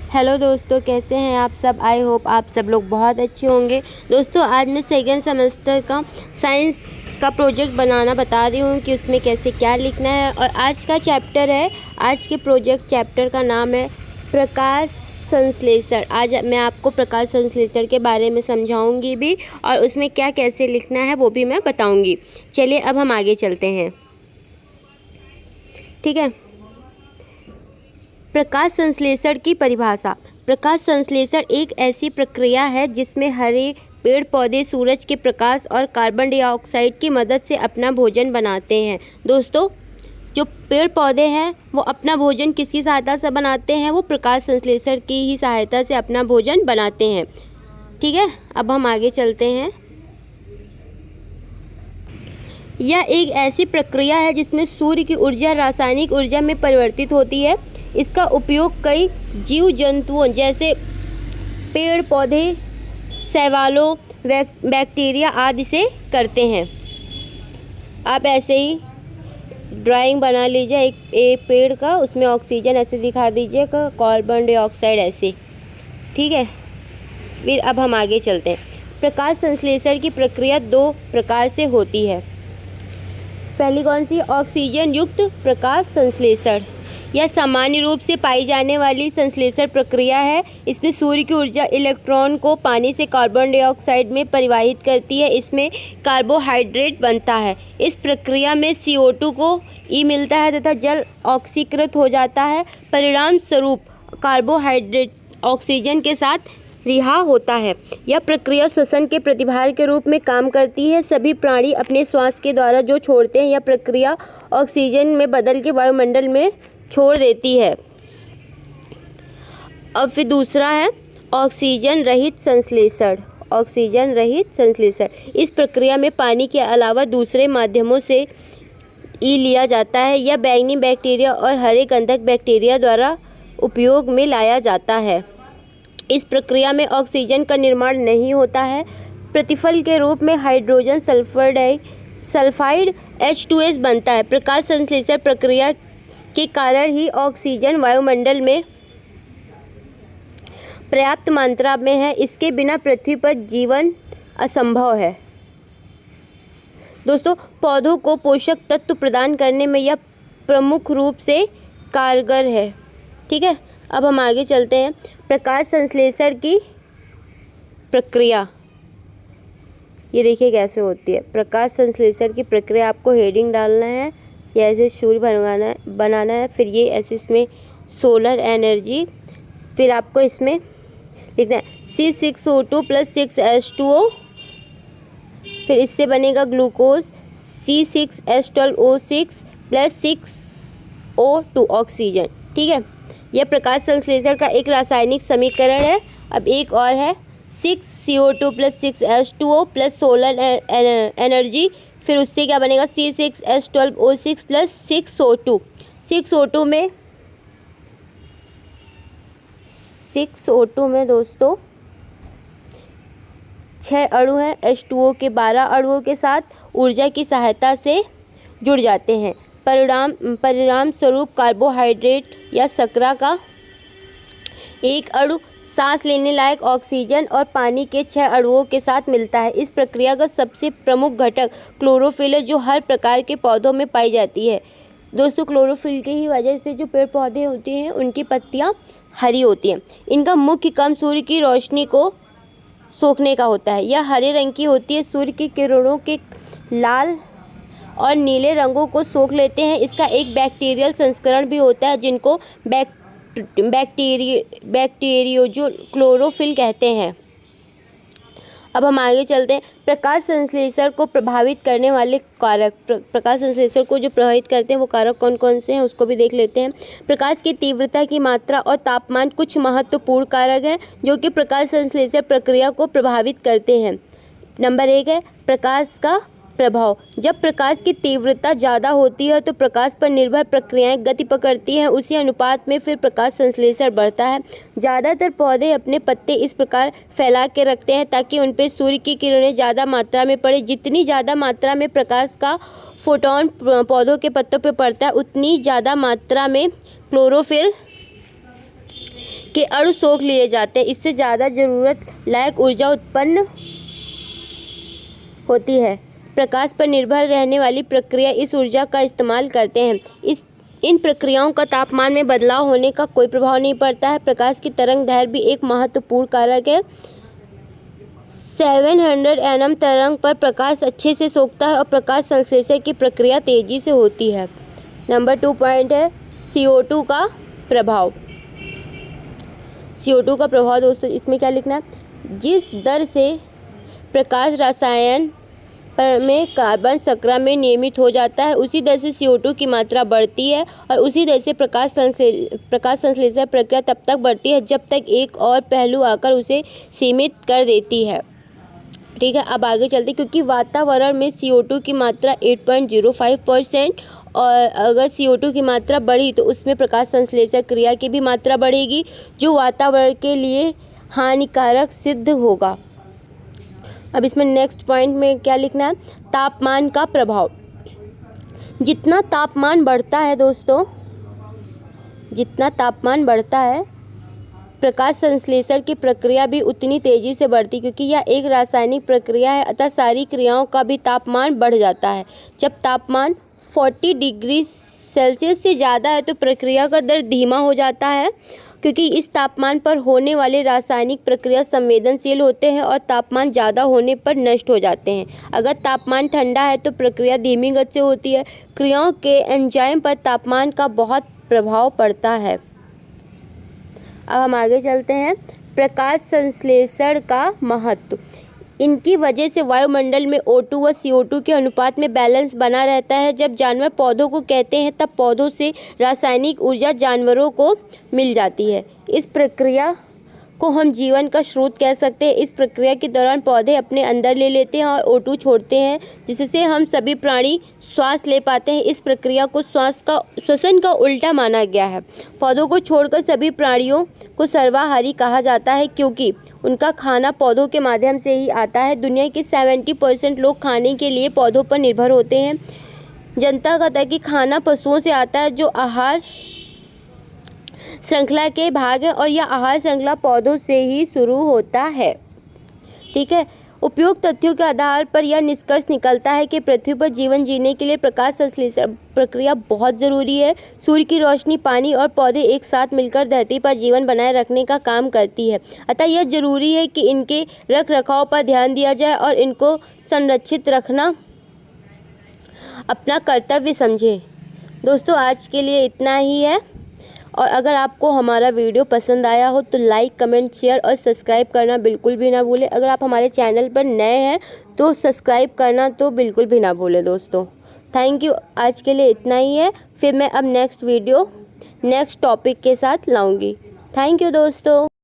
Hello दोस्तों, कैसे हैं आप सब। आई होप आप सब लोग बहुत अच्छे होंगे। दोस्तों, आज मैं सेकेंड सेमेस्टर का साइंस का प्रोजेक्ट बनाना बता रही हूँ कि उसमें कैसे क्या लिखना है। और आज का चैप्टर है, आज के प्रोजेक्ट चैप्टर का नाम है प्रकाश संश्लेषण। आज मैं आपको प्रकाश संश्लेषण के बारे में समझाऊंगी भी, और उसमें क्या कैसे लिखना है वो भी मैं बताऊंगी। चलिए अब हम आगे चलते हैं, ठीक है। प्रकाश संश्लेषण की परिभाषा। प्रकाश संश्लेषण एक ऐसी प्रक्रिया है जिसमें हरे पेड़ पौधे सूरज के प्रकाश और कार्बन डाइऑक्साइड की मदद से अपना भोजन बनाते हैं। दोस्तों, जो पेड़ पौधे हैं वो अपना भोजन किसकी सहायता से बनाते हैं? वो प्रकाश संश्लेषण की ही सहायता से अपना भोजन बनाते हैं, ठीक है। अब हम आगे चलते हैं। यह एक ऐसी प्रक्रिया है जिसमें सूर्य की ऊर्जा रासायनिक ऊर्जा में परिवर्तित होती है। इसका उपयोग कई जीव जंतुओं जैसे पेड़ पौधे, शैवालों, बैक्टीरिया आदि से करते हैं। आप ऐसे ही ड्राइंग बना लीजिए एक पेड़ का, उसमें ऑक्सीजन ऐसे दिखा दीजिएगा, कार्बन डाइऑक्साइड ऐसे, ठीक है। फिर अब हम आगे चलते हैं। प्रकाश संश्लेषण की प्रक्रिया दो प्रकार से होती है। पहली कौन सी? ऑक्सीजन युक्त प्रकाश संश्लेषण। यह सामान्य रूप से पाई जाने वाली संश्लेषण प्रक्रिया है। इसमें सूर्य की ऊर्जा इलेक्ट्रॉन को पानी से कार्बन डाइऑक्साइड में परिवाहित करती है। इसमें कार्बोहाइड्रेट बनता है। इस प्रक्रिया में CO2 को E मिलता है तथा जल ऑक्सीकृत हो जाता है। परिणाम स्वरूप कार्बोहाइड्रेट ऑक्सीजन के साथ रिहा होता है। यह प्रक्रिया श्वसन के प्रतिभार के रूप में काम करती है। सभी प्राणी अपने श्वास के द्वारा जो छोड़ते हैं, यह प्रक्रिया ऑक्सीजन में बदल के वायुमंडल में छोड़ देती है। अब फिर दूसरा है ऑक्सीजन रहित संश्लेषण। ऑक्सीजन रहित संश्लेषण, इस प्रक्रिया में पानी के अलावा दूसरे माध्यमों से ई लिया जाता है। यह बैंगनी बैक्टीरिया और हरे गंधक बैक्टीरिया द्वारा उपयोग में लाया जाता है। इस प्रक्रिया में ऑक्सीजन का निर्माण नहीं होता है। प्रतिफल के रूप में हाइड्रोजन सल्फाइड H2S बनता है। प्रकाश संश्लेषण प्रक्रिया के कारण ही ऑक्सीजन वायुमंडल में पर्याप्त मात्रा में है। इसके बिना पृथ्वी पर जीवन असंभव है। दोस्तों, पौधों को पोषक तत्व प्रदान करने में यह प्रमुख रूप से कारगर है, ठीक है। अब हम आगे चलते हैं। प्रकाश संश्लेषण की प्रक्रिया, ये देखिए कैसे होती है। प्रकाश संश्लेषण की प्रक्रिया, आपको हेडिंग डालना है या ऐसे सूर्य बनाना है। फिर ये ऐसे इसमें सोलर एनर्जी, फिर आपको इसमें लिखना है C6O2 + 6H2O। फिर इससे बनेगा ग्लूकोज C6H12O6 + 6O2 ऑक्सीजन, ठीक है। यह प्रकाश संश्लेषण का एक रासायनिक समीकरण है। अब एक और है 6CO2 + 6H2O + सोलर एनर्जी। फिर उससे क्या बनेगा? C6H12O6 + 6O2। 6O2 में दोस्तों 6 अणु हैं। H2O के 12 अणुओं के साथ ऊर्जा की सहायता से जुड़ जाते हैं। परिणाम स्वरूप कार्बोहाइड्रेट या शर्करा का एक अणु सांस लेने लायक ऑक्सीजन और पानी के 6 अणुओं के साथ मिलता है। इस प्रक्रिया का सबसे प्रमुख घटक क्लोरोफिल है, जो हर प्रकार के पौधों में पाई जाती है। दोस्तों, क्लोरोफिल की ही वजह से जो पेड़ पौधे होते हैं उनकी पत्तियां हरी होती हैं। इनका मुख्य काम सूर्य की रोशनी को सोखने का होता है। यह हरे रंग की होती है। सूर्य की किरणों के लाल और नीले रंगों को सोख लेते हैं। इसका एक बैक्टीरियल संस्करण भी होता है जिनको बैक्टीरियोजो क्लोरोफिल कहते हैं। अब हम आगे चलते हैं। प्रकाश संश्लेषण को प्रभावित करने वाले कारक। प्रकाश संश्लेषण को जो प्रभावित करते हैं वो कारक कौन कौन से हैं उसको भी देख लेते हैं। प्रकाश की तीव्रता की मात्रा और तापमान कुछ महत्वपूर्ण कारक हैं जो कि प्रकाश संश्लेषण प्रक्रिया को प्रभावित करते हैं। नंबर 1 है प्रकाश का प्रभाव। जब प्रकाश की तीव्रता ज़्यादा होती है तो प्रकाश पर निर्भर प्रक्रियाएं गति पकड़ती हैं। उसी अनुपात में फिर प्रकाश संश्लेषण बढ़ता है। ज़्यादातर पौधे अपने पत्ते इस प्रकार फैला के रखते हैं ताकि उन पर सूर्य की किरणें ज़्यादा मात्रा में पड़े। जितनी ज़्यादा मात्रा में प्रकाश का फोटोन पौधों के पत्तों पर पड़ता है उतनी ज़्यादा मात्रा में क्लोरोफिल के अणु सोख लिए जाते हैं। इससे ज़्यादा ज़रूरत लायक ऊर्जा उत्पन्न होती है। प्रकाश पर निर्भर रहने वाली प्रक्रिया इस ऊर्जा का इस्तेमाल करते हैं। इन प्रक्रियाओं का तापमान में बदलाव होने का कोई प्रभाव नहीं पड़ता है। प्रकाश की तरंग दैर्घ्य भी एक महत्वपूर्ण कारक है। 700 nm तरंग पर प्रकाश अच्छे से सोखता है और प्रकाश संश्लेषण की प्रक्रिया तेजी से होती है। नंबर 2 पॉइंट है CO2 का प्रभाव। CO2 का प्रभाव दोस्तों, इसमें क्या लिखना है? जिस दर से प्रकाश रसायन में कार्बन शर्करा में नियमित हो जाता है, उसी दर से CO2 की मात्रा बढ़ती है और उसी दर से प्रकाश संश्लेषण प्रक्रिया तब तक बढ़ती है जब तक एक और पहलू आकर उसे सीमित कर देती है। ठीक है, अब आगे चलते, क्योंकि वातावरण में CO2 की मात्रा 8.05% और अगर CO2 की मात्रा बढ़ी तो उसमें प्रकाश संश्लेषण क्रिया की भी मात्रा बढ़ेगी, जो वातावरण के लिए हानिकारक सिद्ध होगा। अब इसमें नेक्स्ट पॉइंट में क्या लिखना है? तापमान का प्रभाव। जितना तापमान बढ़ता है दोस्तों, जितना तापमान बढ़ता है, प्रकाश संश्लेषण की प्रक्रिया भी उतनी तेजी से बढ़ती, क्योंकि यह एक रासायनिक प्रक्रिया है, अतः सारी क्रियाओं का भी तापमान बढ़ जाता है। जब तापमान 40 डिग्री सेल्सियस से ज़्यादा है तो प्रक्रिया का दर धीमा हो जाता है, क्योंकि इस तापमान पर होने वाले रासायनिक प्रक्रिया संवेदनशील होते हैं और तापमान ज़्यादा होने पर नष्ट हो जाते हैं। अगर तापमान ठंडा है तो प्रक्रिया धीमी गति से होती है। क्रियाओं के एंजाइम पर तापमान का बहुत प्रभाव पड़ता है। अब हम आगे चलते हैं। प्रकाश संश्लेषण का महत्व। इनकी वजह से वायुमंडल में O2 व CO2 के अनुपात में बैलेंस बना रहता है। जब जानवर पौधों को कहते हैं तब पौधों से रासायनिक ऊर्जा जानवरों को मिल जाती है। इस प्रक्रिया को हम जीवन का स्रोत कह सकते हैं। इस प्रक्रिया के दौरान पौधे अपने अंदर ले लेते हैं और O2 छोड़ते हैं, जिससे हम सभी प्राणी श्वास ले पाते हैं। इस प्रक्रिया को श्वसन का उल्टा माना गया है। पौधों को छोड़कर सभी प्राणियों को सर्वाहारी कहा जाता है, क्योंकि उनका खाना पौधों के माध्यम से ही आता है। दुनिया के 70% लोग खाने के लिए पौधों पर निर्भर होते हैं। जनता का कि खाना पशुओं से आता है, जो आहार श्रृंखला के भाग है, और यह आहार श्रृंखला पौधों से ही शुरू होता है। ठीक है, उपयुक्त तथ्यों के आधार पर यह निष्कर्ष निकलता है कि पृथ्वी पर जीवन जीने के लिए प्रकाश संश्लेषण प्रक्रिया बहुत ज़रूरी है। सूर्य की रोशनी, पानी और पौधे एक साथ मिलकर धरती पर जीवन बनाए रखने का काम करती है। अतः यह जरूरी है कि इनके रख रखाव पर ध्यान दिया जाए और इनको संरक्षित रखना अपना कर्तव्य समझें। दोस्तों, आज के लिए इतना ही है, और अगर आपको हमारा वीडियो पसंद आया हो तो लाइक, कमेंट, शेयर और सब्सक्राइब करना बिल्कुल भी ना भूलें। अगर आप हमारे चैनल पर नए हैं तो सब्सक्राइब करना तो बिल्कुल भी ना भूलें दोस्तों। Thank you. आज के लिए इतना ही है, फिर मैं अब नेक्स्ट वीडियो नेक्स्ट टॉपिक के साथ लाऊंगी। थैंक यू दोस्तों।